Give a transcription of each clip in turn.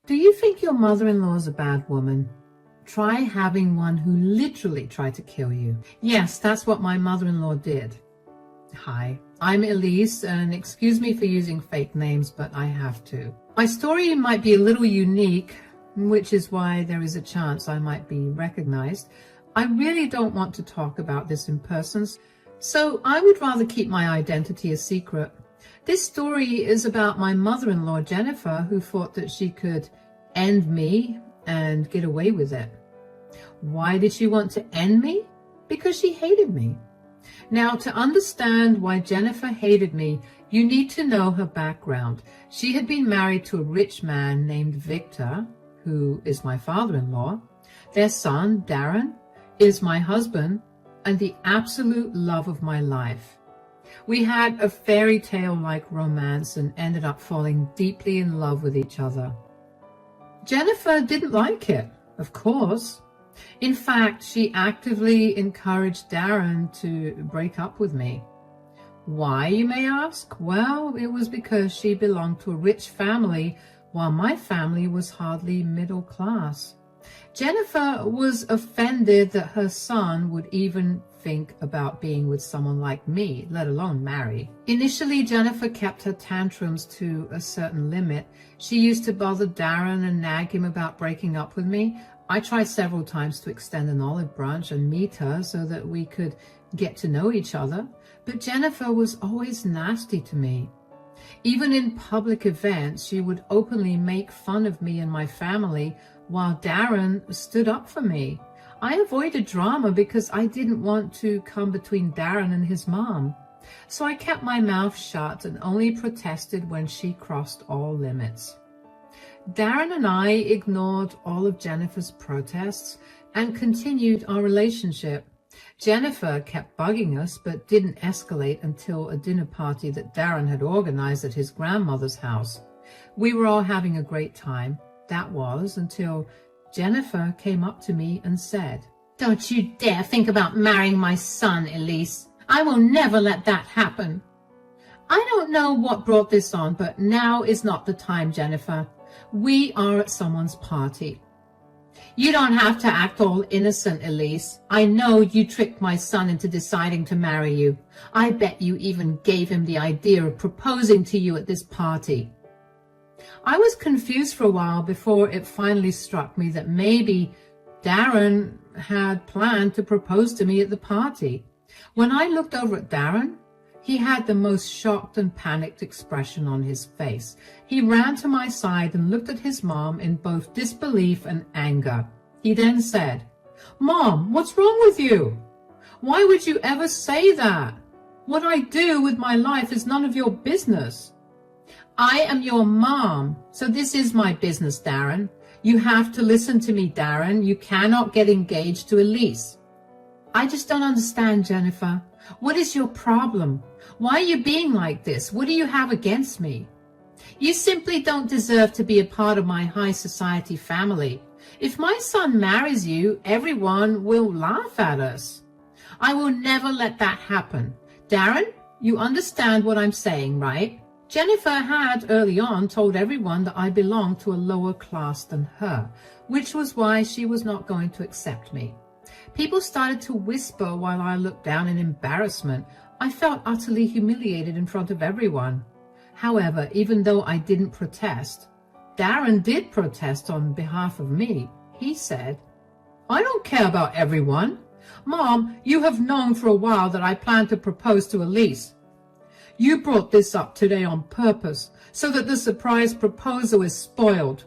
Do you think your mother-in-law is a bad woman? Try having one who literally tried to kill you. Yes, that's what my mother-in-law did. Hi, I'm Elise, and excuse me for using fake names, but I have to. My story might be a little unique, which is why there is a chance I might be recognized. I really don't want to talk about this in person, so I would rather keep my identity a secret. This story is about my mother-in-law, Jennifer, who thought that she could end me and get away with it. Why did she want to end me? Because she hated me. Now, to understand why Jennifer hated me, you need to know her background. She had been married to a rich man named Victor, who is my father-in-law. Their son, Darren, is my husband and the absolute love of my life. We had a fairy tale-like romance and ended up falling deeply in love with each other. Jennifer didn't like it, of course. In fact, she actively encouraged Darren to break up with me. Why, you may ask? Well, it was because she belonged to a rich family while my family was hardly middle class. Jennifer was offended that her son would even think about being with someone like me, let alone marry. Initially, Jennifer kept her tantrums to a certain limit. She used to bother Darren and nag him about breaking up with me. I tried several times to extend an olive branch and meet her so that we could get to know each other, but Jennifer was always nasty to me. Even in public events, she would openly make fun of me and my family while Darren stood up for me. I avoided drama because I didn't want to come between Darren and his mom. So I kept my mouth shut and only protested when she crossed all limits. Darren and I ignored all of Jennifer's protests and continued our relationship. Jennifer kept bugging us but didn't escalate until a dinner party that Darren had organized at his grandmother's house. We were all having a great time. That was until Jennifer came up to me and said, "Don't you dare think about marrying my son, Elise. I will never let that happen." I don't know what brought this on, but now is not the time, Jennifer. We are at someone's party. You don't have to act all innocent, Elise. I know you tricked my son into deciding to marry you. I bet you even gave him the idea of proposing to you at this party. I was confused for a while before it finally struck me that maybe Darren had planned to propose to me at the party. When I looked over at Darren, he had the most shocked and panicked expression on his face. He ran to my side and looked at his mom in both disbelief and anger. He then said, "Mom, what's wrong with you? Why would you ever say that? What I do with my life is none of your business." I am your mom, so this is my business, Darren. You have to listen to me, Darren. You cannot get engaged to Elise. I just don't understand, Jennifer. What is your problem? Why are you being like this? What do you have against me? You simply don't deserve to be a part of my high society family. If my son marries you, everyone will laugh at us. I will never let that happen. Darren, you understand what I'm saying, right? Jennifer had early on told everyone that I belonged to a lower class than her, which was why she was not going to accept me. People started to whisper while I looked down in embarrassment. I felt utterly humiliated in front of everyone. However, even though I didn't protest, Darren did protest on behalf of me. He said, "I don't care about everyone. Mom, you have known for a while that I plan to propose to Elise. You brought this up today on purpose so that the surprise proposal is spoiled.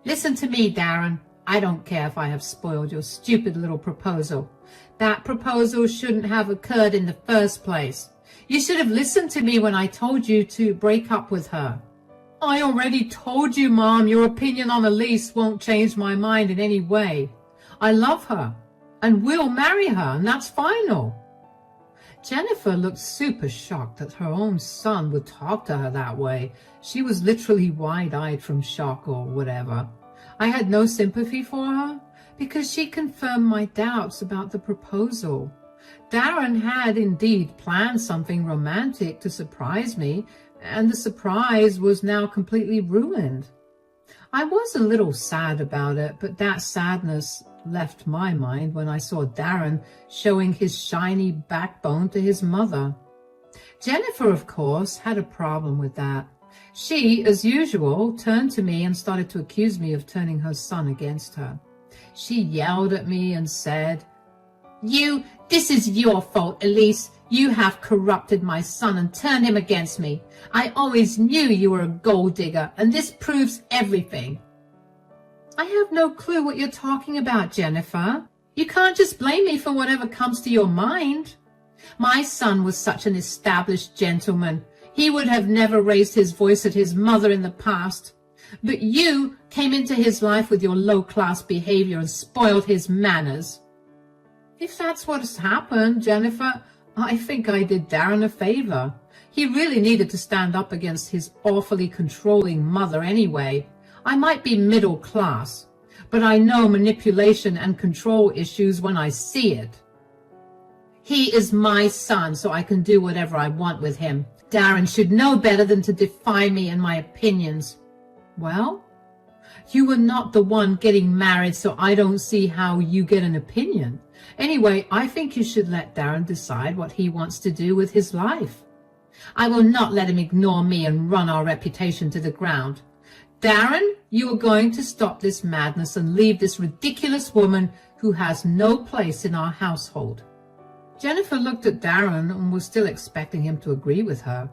Listen to me, Darren. I don't care if I have spoiled your stupid little proposal. That proposal shouldn't have occurred in the first place. You should have listened to me when I told you to break up with her." "I already told you, Mom, your opinion on Elise won't change my mind in any way. I love her and will marry her, and that's final." Jennifer looked super shocked that her own son would talk to her that way. She was literally wide-eyed from shock or whatever. I had no sympathy for her because she confirmed my doubts about the proposal. Darren had indeed planned something romantic to surprise me, and the surprise was now completely ruined. I was a little sad about it, but that sadness left my mind when I saw Darren showing his shiny backbone to his mother. Jennifer, of course, had a problem with that. She, as usual, turned to me and started to accuse me of turning her son against her. She yelled at me and said, "This is your fault, Elise. You have corrupted my son and turned him against me. I always knew you were a gold digger, and this proves everything." I have no clue what you're talking about, Jennifer. You can't just blame me for whatever comes to your mind. My son was such an established gentleman. He would have never raised his voice at his mother in the past. But you came into his life with your low-class behavior and spoiled his manners. If that's what has happened, Jennifer, I think I did Darren a favor. He really needed to stand up against his awfully controlling mother anyway. I might be middle class, but I know manipulation and control issues when I see it. He is my son, so I can do whatever I want with him. Darren should know better than to defy me and my opinions. Well, you were not the one getting married, so I don't see how you get an opinion. Anyway, I think you should let Darren decide what he wants to do with his life. I will not let him ignore me and run our reputation to the ground. Darren, you are going to stop this madness and leave this ridiculous woman who has no place in our household. Jennifer looked at Darren and was still expecting him to agree with her.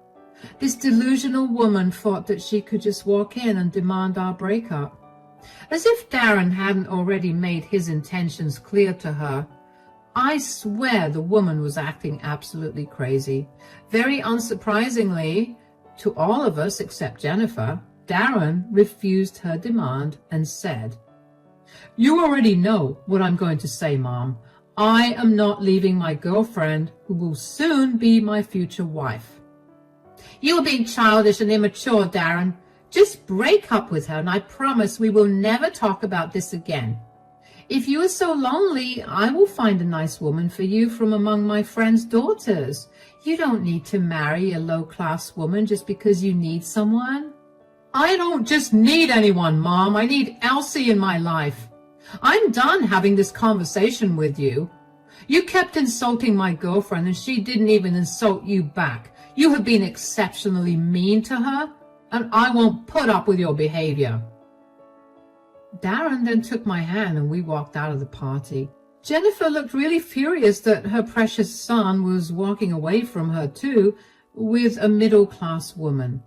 This delusional woman thought that she could just walk in and demand our breakup. As if Darren hadn't already made his intentions clear to her. I swear the woman was acting absolutely crazy. Very unsurprisingly, to all of us except Jennifer, Darren refused her demand and said, "You already know what I'm going to say, Mom. I am not leaving my girlfriend, who will soon be my future wife." "You are being childish and immature, Darren. Just break up with her, and I promise we will never talk about this again. If you are so lonely, I will find a nice woman for you from among my friends' daughters. You don't need to marry a low-class woman just because you need someone." "I don't just need anyone, Mom. I need Elsie in my life. I'm done having this conversation with you. You kept insulting my girlfriend, and she didn't even insult you back. You have been exceptionally mean to her, and I won't put up with your behavior." Darren then took my hand and we walked out of the party. Jennifer looked really furious that her precious son was walking away from her too with a middle-class woman.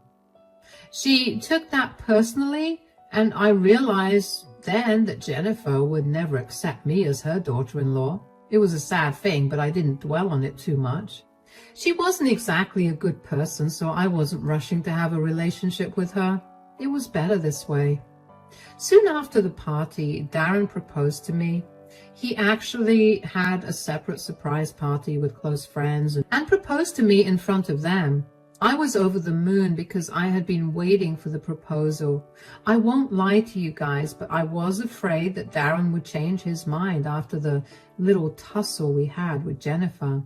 She took that personally, and I realized then that Jennifer would never accept me as her daughter-in-law. It was a sad thing, but I didn't dwell on it too much. She wasn't exactly a good person, so I wasn't rushing to have a relationship with her. It was better this way. Soon after the party, Darren proposed to me. He actually had a separate surprise party with close friends and proposed to me in front of them. I was over the moon because I had been waiting for the proposal. I won't lie to you guys, but I was afraid that Darren would change his mind after the little tussle we had with Jennifer.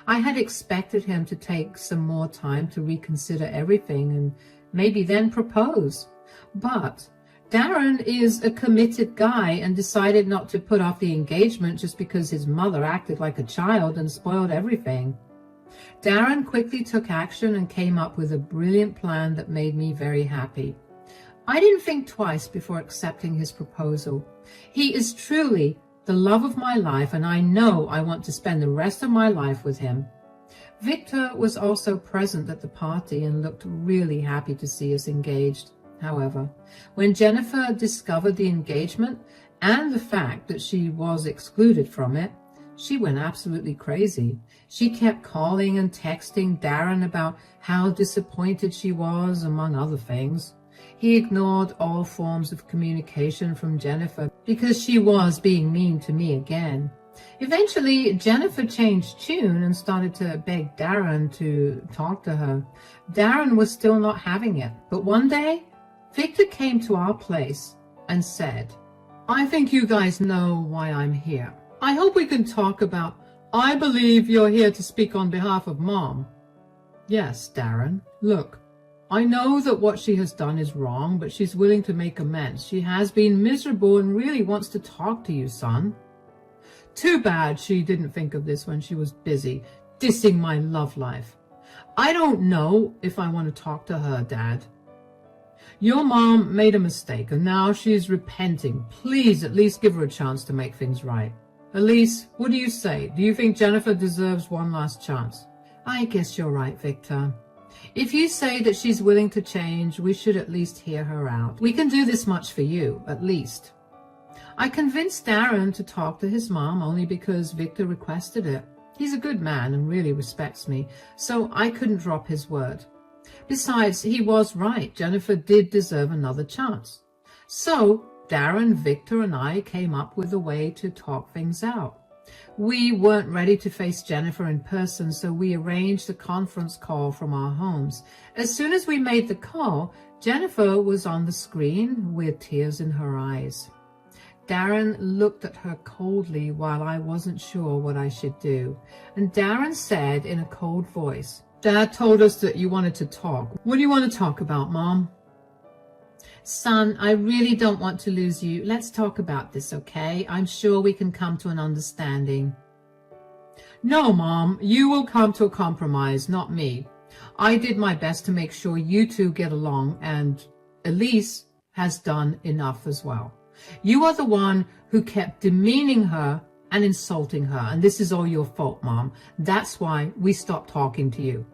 I had expected him to take some more time to reconsider everything and maybe then propose. But Darren is a committed guy and decided not to put off the engagement just because his mother acted like a child and spoiled everything. Darren quickly took action and came up with a brilliant plan that made me very happy. I didn't think twice before accepting his proposal. He is truly the love of my life, and I know I want to spend the rest of my life with him. Victor was also present at the party and looked really happy to see us engaged. However, when Jennifer discovered the engagement and the fact that she was excluded from it, she went absolutely crazy. She kept calling and texting Darren about how disappointed she was, among other things. He ignored all forms of communication from Jennifer because she was being mean to me again. Eventually, Jennifer changed tune and started to beg Darren to talk to her. Darren was still not having it, but one day, Victor came to our place and said, "I think you guys know why I'm here. I hope we can talk about, I believe you're here to speak on behalf of Mom." "Yes, Darren. Look, I know that what she has done is wrong, but she's willing to make amends. She has been miserable and really wants to talk to you, son. Too bad she didn't think of this when she was busy dissing my love life. I don't know if I want to talk to her, Dad. Your mom made a mistake and now she's repenting. Please at least give her a chance to make things right. Elise, what do you say? Do you think Jennifer deserves one last chance? I guess you're right, Victor. If you say that she's willing to change, we should at least hear her out. We can do this much for you, at least. I convinced Darren to talk to his mom only because Victor requested it. He's a good man and really respects me, so I couldn't drop his word. Besides, he was right. Jennifer did deserve another chance. So Darren, Victor, and I came up with a way to talk things out. We weren't ready to face Jennifer in person, so we arranged a conference call from our homes. As soon as we made the call, Jennifer was on the screen with tears in her eyes. Darren looked at her coldly while I wasn't sure what I should do. And Darren said in a cold voice, Dad told us that you wanted to talk. What do you want to talk about, Mom? Son, I really don't want to lose you. Let's talk about this, okay? I'm sure we can come to an understanding. No, Mom, you will come to a compromise, not me. I did my best to make sure you two get along, and Elise has done enough as well. You are the one who kept demeaning her and insulting her, and this is all your fault, Mom. That's why we stopped talking to you.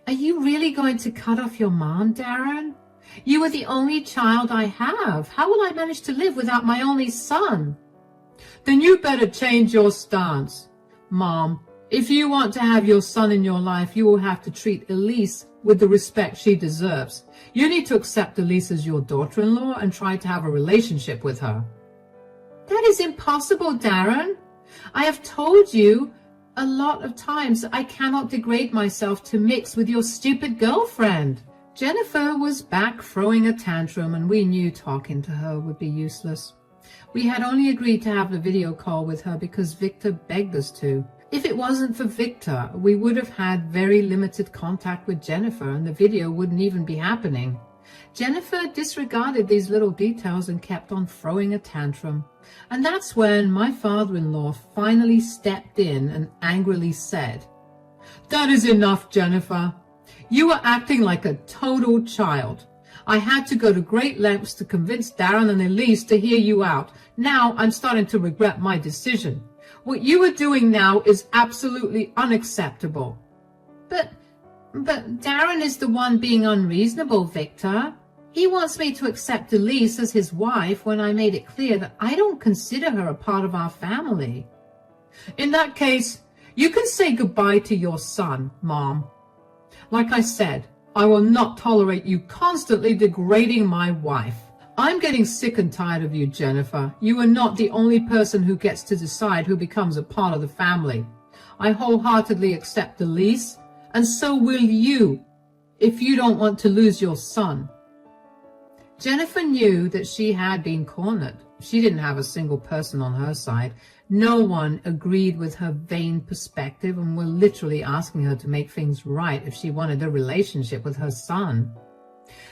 Are you really going to cut off your mom, Darren? You are the only child I have. How will I manage to live without my only son? Then you better change your stance. Mom, if you want to have your son in your life, you will have to treat Elise with the respect she deserves. You need to accept Elise as your daughter-in-law and try to have a relationship with her. That is impossible, Darren. I have told you a lot of times I cannot degrade myself to mix with your stupid girlfriend. Jennifer was back throwing a tantrum, and we knew talking to her would be useless. We had only agreed to have the video call with her because Victor begged us to. If it wasn't for Victor, we would have had very limited contact with Jennifer and the video wouldn't even be happening. Jennifer disregarded these little details and kept on throwing a tantrum. And that's when my father-in-law finally stepped in and angrily said, That is enough, Jennifer. You are acting like a total child. I had to go to great lengths to convince Darren and Elise to hear you out. Now I'm starting to regret my decision. What you are doing now is absolutely unacceptable. But Darren is the one being unreasonable, Victor. He wants me to accept Elise as his wife when I made it clear that I don't consider her a part of our family. In that case, you can say goodbye to your son, Mom. Like I said, I will not tolerate you constantly degrading my wife. I'm getting sick and tired of you, Jennifer. You are not the only person who gets to decide who becomes a part of the family. I wholeheartedly accept Elise, and so will you, if you don't want to lose your son. Jennifer knew that she had been cornered. She didn't have a single person on her side. No one agreed with her vain perspective and were literally asking her to make things right if she wanted a relationship with her son.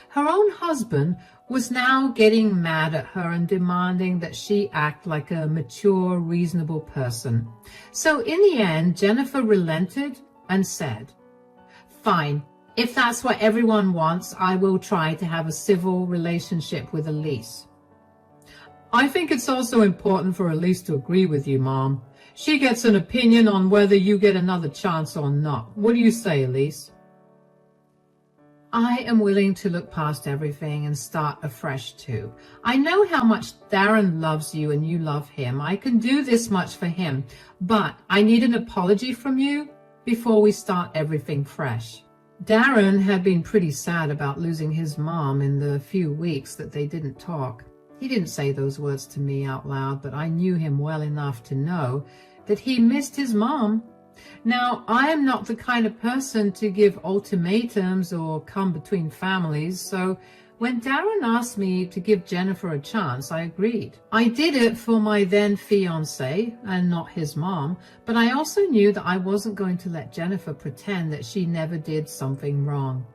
Her own husband was now getting mad at her and demanding that she act like a mature, reasonable person. So in the end, Jennifer relented and said, Fine, if that's what everyone wants, I will try to have a civil relationship with Elise. I think it's also important for Elise to agree with you, Mom. She gets an opinion on whether you get another chance or not. What do you say, Elise? I am willing to look past everything and start afresh too. I know how much Darren loves you and you love him. I can do this much for him, but I need an apology from you before we start everything fresh. Darren had been pretty sad about losing his mom in the few weeks that they didn't talk. He didn't say those words to me out loud, but I knew him well enough to know that he missed his mom. Now, I am not the kind of person to give ultimatums or come between families, so when Darren asked me to give Jennifer a chance, I agreed. I did it for my then fiancé and not his mom, but I also knew that I wasn't going to let Jennifer pretend that she never did something wrong.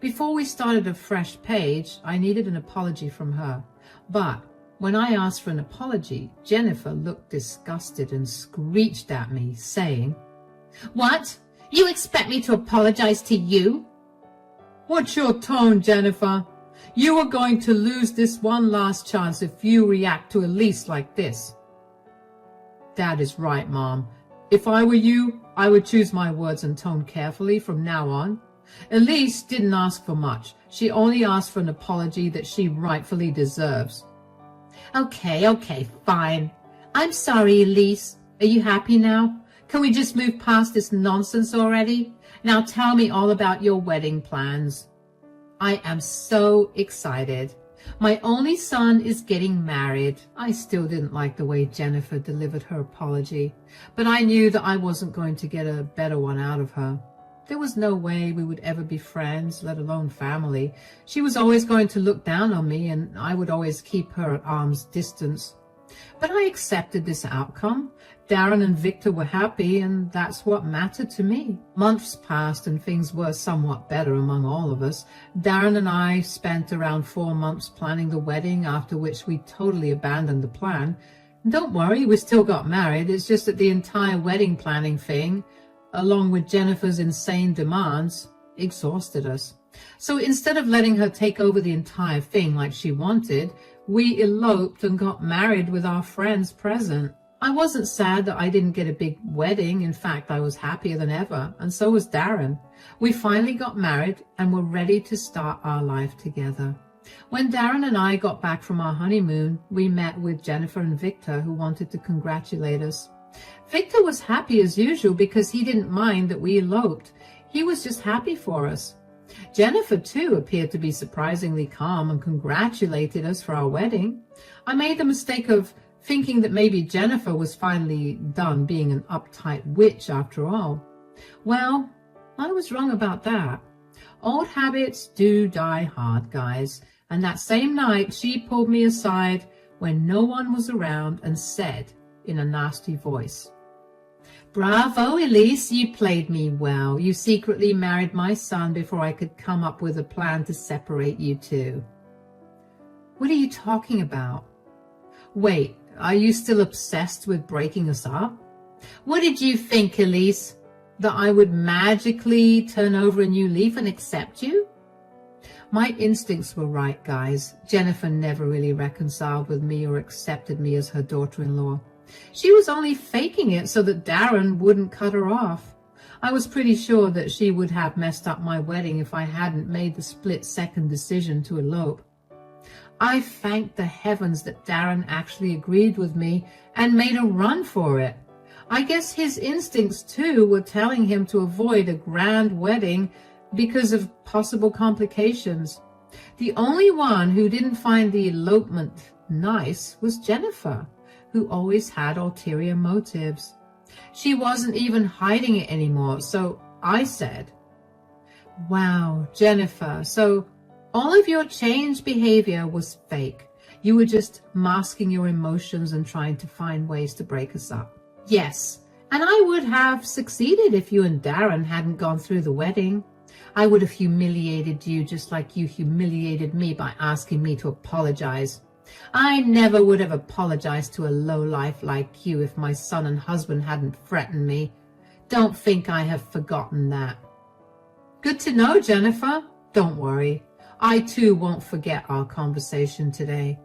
Before we started a fresh page, I needed an apology from her. But when I asked for an apology, Jennifer looked disgusted and screeched at me, saying, "What? You expect me to apologize to you?" "What's your tone, Jennifer? You are going to lose this one last chance if you react to Elise like this." "That is right, Mom. If I were you, I would choose my words and tone carefully from now on. Elise didn't ask for much. She only asked for an apology that she rightfully deserves." Okay, fine. I'm sorry, Elise. Are you happy now? Can we just move past this nonsense already? Now tell me all about your wedding plans. I am so excited. My only son is getting married. I still didn't like the way Jennifer delivered her apology, but I knew that I wasn't going to get a better one out of her. There was no way we would ever be friends, let alone family. She was always going to look down on me, and I would always keep her at arm's distance. But I accepted this outcome. Darren and Victor were happy, and that's what mattered to me. Months passed, and things were somewhat better among all of us. Darren and I spent around 4 months planning the wedding, after which we totally abandoned the plan. Don't worry, we still got married. It's just that the entire wedding planning thing, along with Jennifer's insane demands, exhausted us. So instead of letting her take over the entire thing like she wanted, we eloped and got married with our friends present. I wasn't sad that I didn't get a big wedding. In fact, I was happier than ever, and so was Darren. We finally got married and were ready to start our life together. When Darren and I got back from our honeymoon, we met with Jennifer and Victor, who wanted to congratulate us. Victor was happy as usual because he didn't mind that we eloped. He was just happy for us. Jennifer, too, appeared to be surprisingly calm and congratulated us for our wedding. I made the mistake of thinking that maybe Jennifer was finally done being an uptight witch after all. Well, I was wrong about that. Old habits do die hard, guys. And that same night, she pulled me aside when no one was around and said in a nasty voice, "Bravo, Elise, you played me well. You secretly married my son before I could come up with a plan to separate you two." "What are you talking about? Wait, are you still obsessed with breaking us up? What did you think, Elise? That I would magically turn over a new leaf and accept you?" My instincts were right, guys. Jennifer never really reconciled with me or accepted me as her daughter-in-law. She was only faking it so that Darren wouldn't cut her off. I was pretty sure that she would have messed up my wedding if I hadn't made the split-second decision to elope. I thanked the heavens that Darren actually agreed with me and made a run for it. I guess his instincts, too, were telling him to avoid a grand wedding because of possible complications. The only one who didn't find the elopement nice was Jennifer, who always had ulterior motives. She wasn't even hiding it anymore, so I said, "Wow, Jennifer, so all of your changed behavior was fake. You were just masking your emotions and trying to find ways to break us up." "Yes, and I would have succeeded if you and Darren hadn't gone through the wedding. I would have humiliated you just like you humiliated me by asking me to apologize. I never would have apologized to a lowlife like you if my son and husband hadn't threatened me. Don't think I have forgotten that." "Good to know, Jennifer. Don't worry. I too won't forget our conversation today."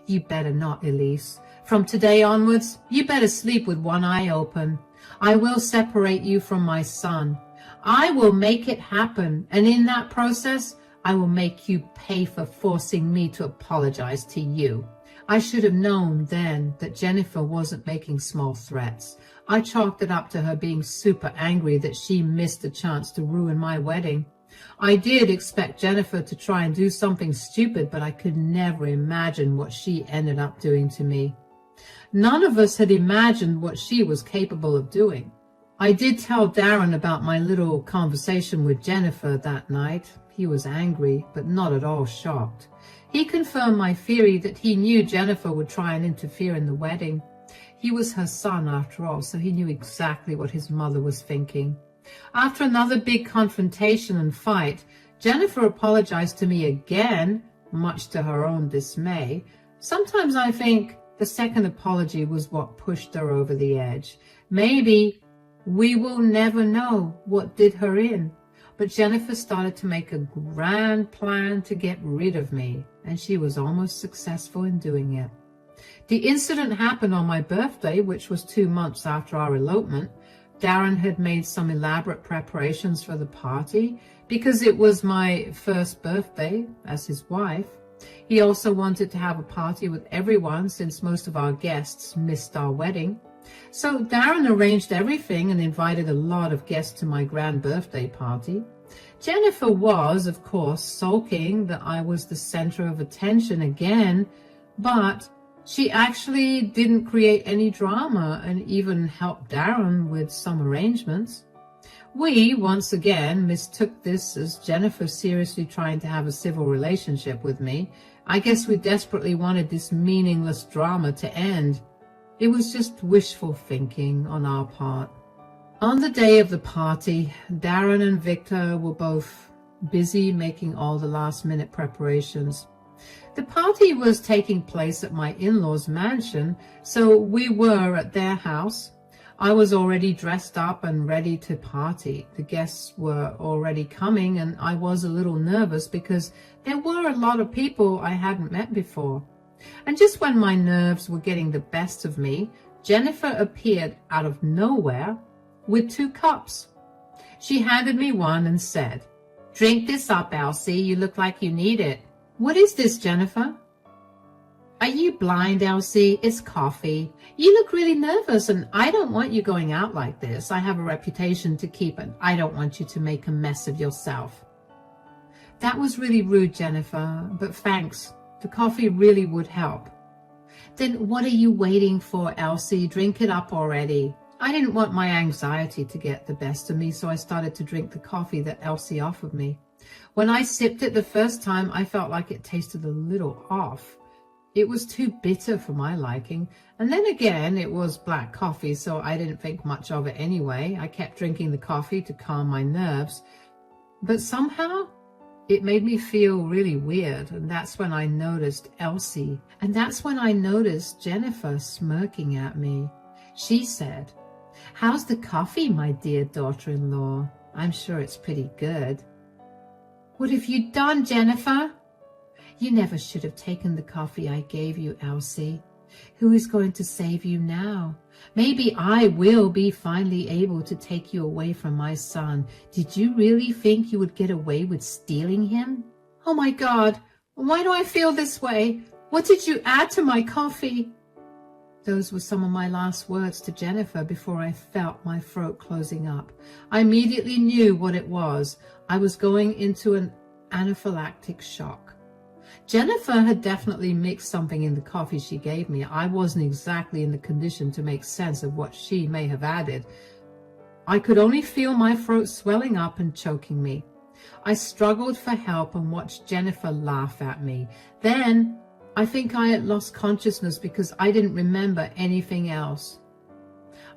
"You better not, Elise. From today onwards, you better sleep with one eye open. I will separate you from my son. I will make it happen, and in that process, I will make you pay for forcing me to apologize to you." I should have known then that Jennifer wasn't making small threats. I chalked it up to her being super angry that she missed a chance to ruin my wedding. I did expect Jennifer to try and do something stupid, but I could never imagine what she ended up doing to me. None of us had imagined what she was capable of doing. I did tell Darren about my little conversation with Jennifer that night. He was angry, but not at all shocked. He confirmed my theory that he knew Jennifer would try and interfere in the wedding. He was her son after all, so he knew exactly what his mother was thinking. After another big confrontation and fight, Jennifer apologized to me again, much to her own dismay. Sometimes I think the second apology was what pushed her over the edge. Maybe we will never know what did her in. But Jennifer started to make a grand plan to get rid of me, and she was almost successful in doing it. The incident happened on my birthday, which was 2 months after our elopement. Darren had made some elaborate preparations for the party because it was my first birthday as his wife. He also wanted to have a party with everyone since most of our guests missed our wedding. So Darren arranged everything and invited a lot of guests to my grand birthday party. Jennifer was, of course, sulking that I was the center of attention again, but she actually didn't create any drama and even helped Darren with some arrangements. We, once again, mistook this as Jennifer seriously trying to have a civil relationship with me. I guess we desperately wanted this meaningless drama to end. It was just wishful thinking on our part. On the day of the party, Darren and Victor were both busy making all the last-minute preparations. The party was taking place at my in-laws' mansion, so we were at their house. I was already dressed up and ready to party. The guests were already coming, and I was a little nervous because there were a lot of people I hadn't met before. And just when my nerves were getting the best of me, Jennifer appeared out of nowhere with 2 cups. She handed me one and said, "Drink this up, Elsie. You look like you need it." "What is this, Jennifer?" "Are you blind, Elsie? It's coffee. You look really nervous, and I don't want you going out like this. I have a reputation to keep, and I don't want you to make a mess of yourself." "That was really rude, Jennifer, but thanks. The coffee really would help." "Then what are you waiting for, Elsie? Drink it up already." I didn't want my anxiety to get the best of me, so I started to drink the coffee that Elsie offered me. When I sipped it the first time, I felt like it tasted a little off. It was too bitter for my liking, and then again, it was black coffee, so I didn't think much of it anyway. I kept drinking the coffee to calm my nerves, but somehow it made me feel really weird, and that's when I noticed Elsie, and that's when I noticed Jennifer smirking at me. She said, "How's the coffee, my dear daughter-in-law? I'm sure it's pretty good." "What have you done, Jennifer?" "You never should have taken the coffee I gave you, Elsie. Who is going to save you now? Maybe I will be finally able to take you away from my son. Did you really think you would get away with stealing him?" "Oh my God, why do I feel this way? What did you add to my coffee?" Those were some of my last words to Jennifer before I felt my throat closing up. I immediately knew what it was. I was going into an anaphylactic shock. Jennifer had definitely mixed something in the coffee she gave me. I wasn't exactly in the condition to make sense of what she may have added. I could only feel my throat swelling up and choking me. I struggled for help and watched Jennifer laugh at me. Then I think I had lost consciousness because I didn't remember anything else.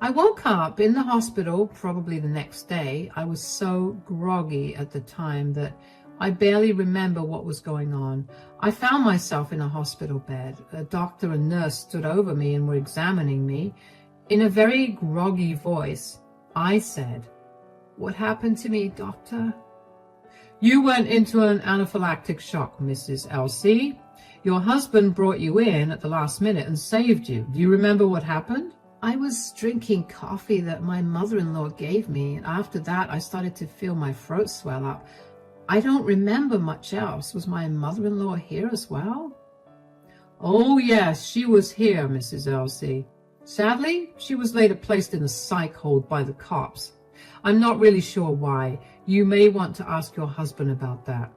I woke up in the hospital, probably the next day. I was so groggy at the time that I barely remember what was going on. I found myself in a hospital bed. A doctor and nurse stood over me and were examining me. In a very groggy voice, I said, "What happened to me, doctor?" "You went into an anaphylactic shock, Mrs. Elsie. Your husband brought you in at the last minute and saved you. Do you remember what happened?" "I was drinking coffee that my mother-in-law gave me, and after that I started to feel my throat swell up. I don't remember much else. Was my mother-in-law here as well?" "Oh yes, she was here, Mrs. Elsie. Sadly, she was later placed in a psych hold by the cops. I'm not really sure why. You may want to ask your husband about that."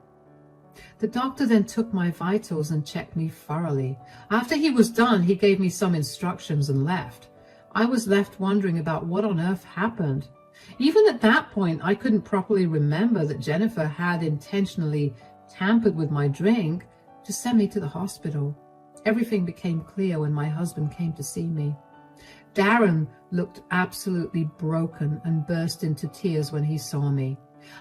The doctor then took my vitals and checked me thoroughly. After he was done, he gave me some instructions and left. I was left wondering about what on earth happened. Even at that point, I couldn't properly remember that Jennifer had intentionally tampered with my drink to send me to the hospital. Everything became clear when my husband came to see me. Darren looked absolutely broken and burst into tears when he saw me.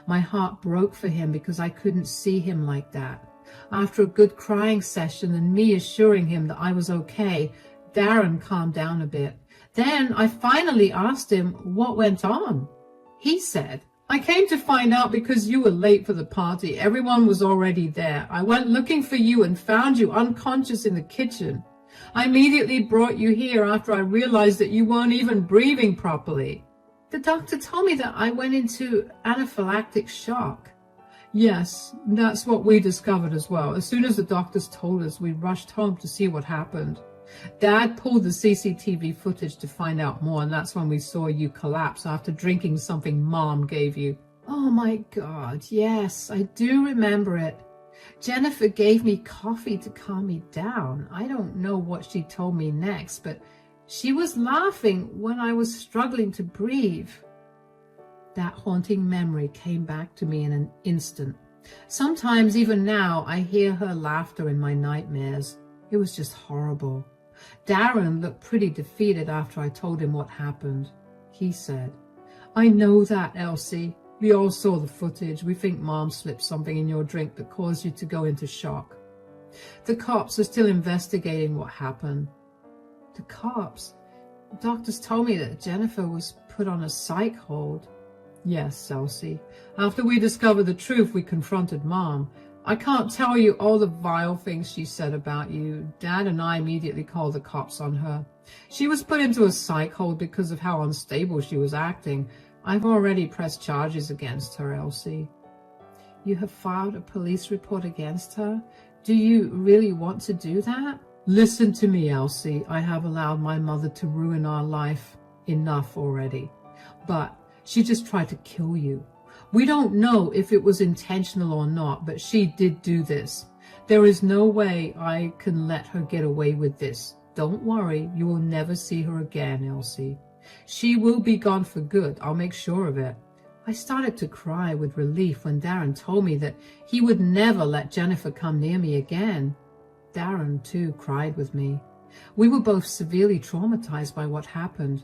My heart broke for him because I couldn't see him like that. After a good crying session and me assuring him that I was okay, Darren calmed down a bit. Then I finally asked him what went on. He said, "I came to find out because you were late for the party. Everyone was already there. I went looking for you and found you unconscious in the kitchen. I immediately brought you here after I realized that you weren't even breathing properly. The doctor told me that I went into anaphylactic shock." Yes, that's what we discovered as well. As soon as the doctors told us, we rushed home to see what happened. Dad pulled the CCTV footage to find out more, and that's when we saw you collapse after drinking something Mom gave you. Oh my God, yes, I do remember it. Jennifer gave me coffee to calm me down. I don't know what she told me next, but she was laughing when I was struggling to breathe. That haunting memory came back to me in an instant. Sometimes, even now, I hear her laughter in my nightmares. It was just horrible. Darren looked pretty defeated after I told him what happened. He said, "I know that, Elsie. We all saw the footage. We think Mom slipped something in your drink that caused you to go into shock. The cops are still investigating what happened." The cops? The doctors told me that Jennifer was put on a psych hold. Yes, Elsie. After we discovered the truth, we confronted Mom. I can't tell you all the vile things she said about you. Dad and I immediately called the cops on her. She was put into a psych hold because of how unstable she was acting. I've already pressed charges against her, Elsie. You have filed a police report against her? Do you really want to do that? Listen to me, Elsie. I have allowed my mother to ruin our life enough already. But she just tried to kill you. We don't know if it was intentional or not, but she did do this. There is no way I can let her get away with this. Don't worry, you will never see her again, Elsie. She will be gone for good. I'll make sure of it. I started to cry with relief when Darren told me that he would never let Jennifer come near me again. Darren, too, cried with me. We were both severely traumatized by what happened.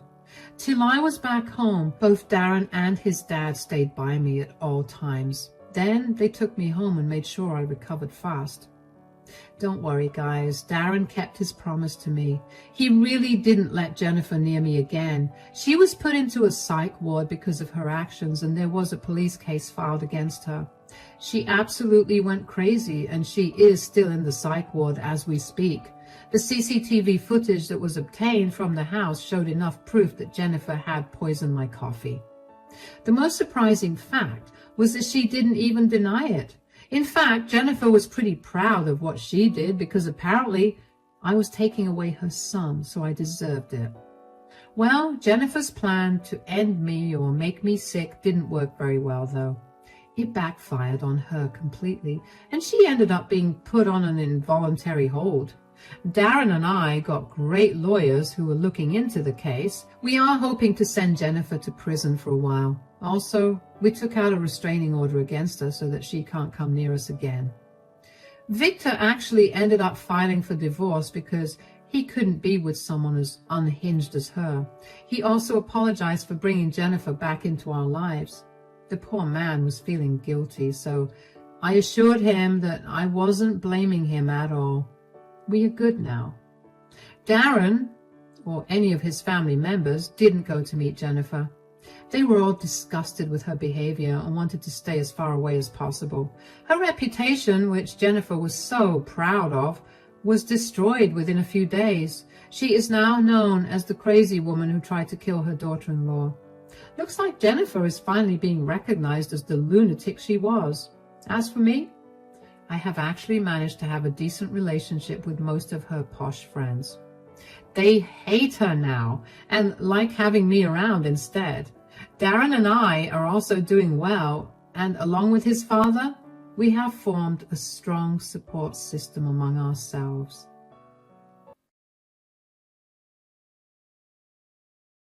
Till I was back home, both Darren and his dad stayed by me at all times. Then they took me home and made sure I recovered fast. Don't worry, guys. Darren kept his promise to me. He really didn't let Jennifer near me again. She was put into a psych ward because of her actions, and there was a police case filed against her. She absolutely went crazy, and she is still in the psych ward as we speak. The CCTV footage that was obtained from the house showed enough proof that Jennifer had poisoned my coffee. The most surprising fact was that she didn't even deny it. In fact, Jennifer was pretty proud of what she did because apparently I was taking away her son, so I deserved it. Well, Jennifer's plan to end me or make me sick didn't work very well, though. It backfired on her completely, and she ended up being put on an involuntary hold. Darren and I got great lawyers who were looking into the case. We are hoping to send Jennifer to prison for a while. Also, we took out a restraining order against her so that she can't come near us again. Victor actually ended up filing for divorce because he couldn't be with someone as unhinged as her. He also apologized for bringing Jennifer back into our lives. The poor man was feeling guilty, so I assured him that I wasn't blaming him at all. We are good now. Darren, or any of his family members, didn't go to meet Jennifer. They were all disgusted with her behavior and wanted to stay as far away as possible. Her reputation, which Jennifer was so proud of, was destroyed within a few days. She is now known as the crazy woman who tried to kill her daughter-in-law. Looks like Jennifer is finally being recognized as the lunatic she was. As for me, I have actually managed to have a decent relationship with most of her posh friends. They hate her now and like having me around instead. Darren and I are also doing well, and along with his father, we have formed a strong support system among ourselves.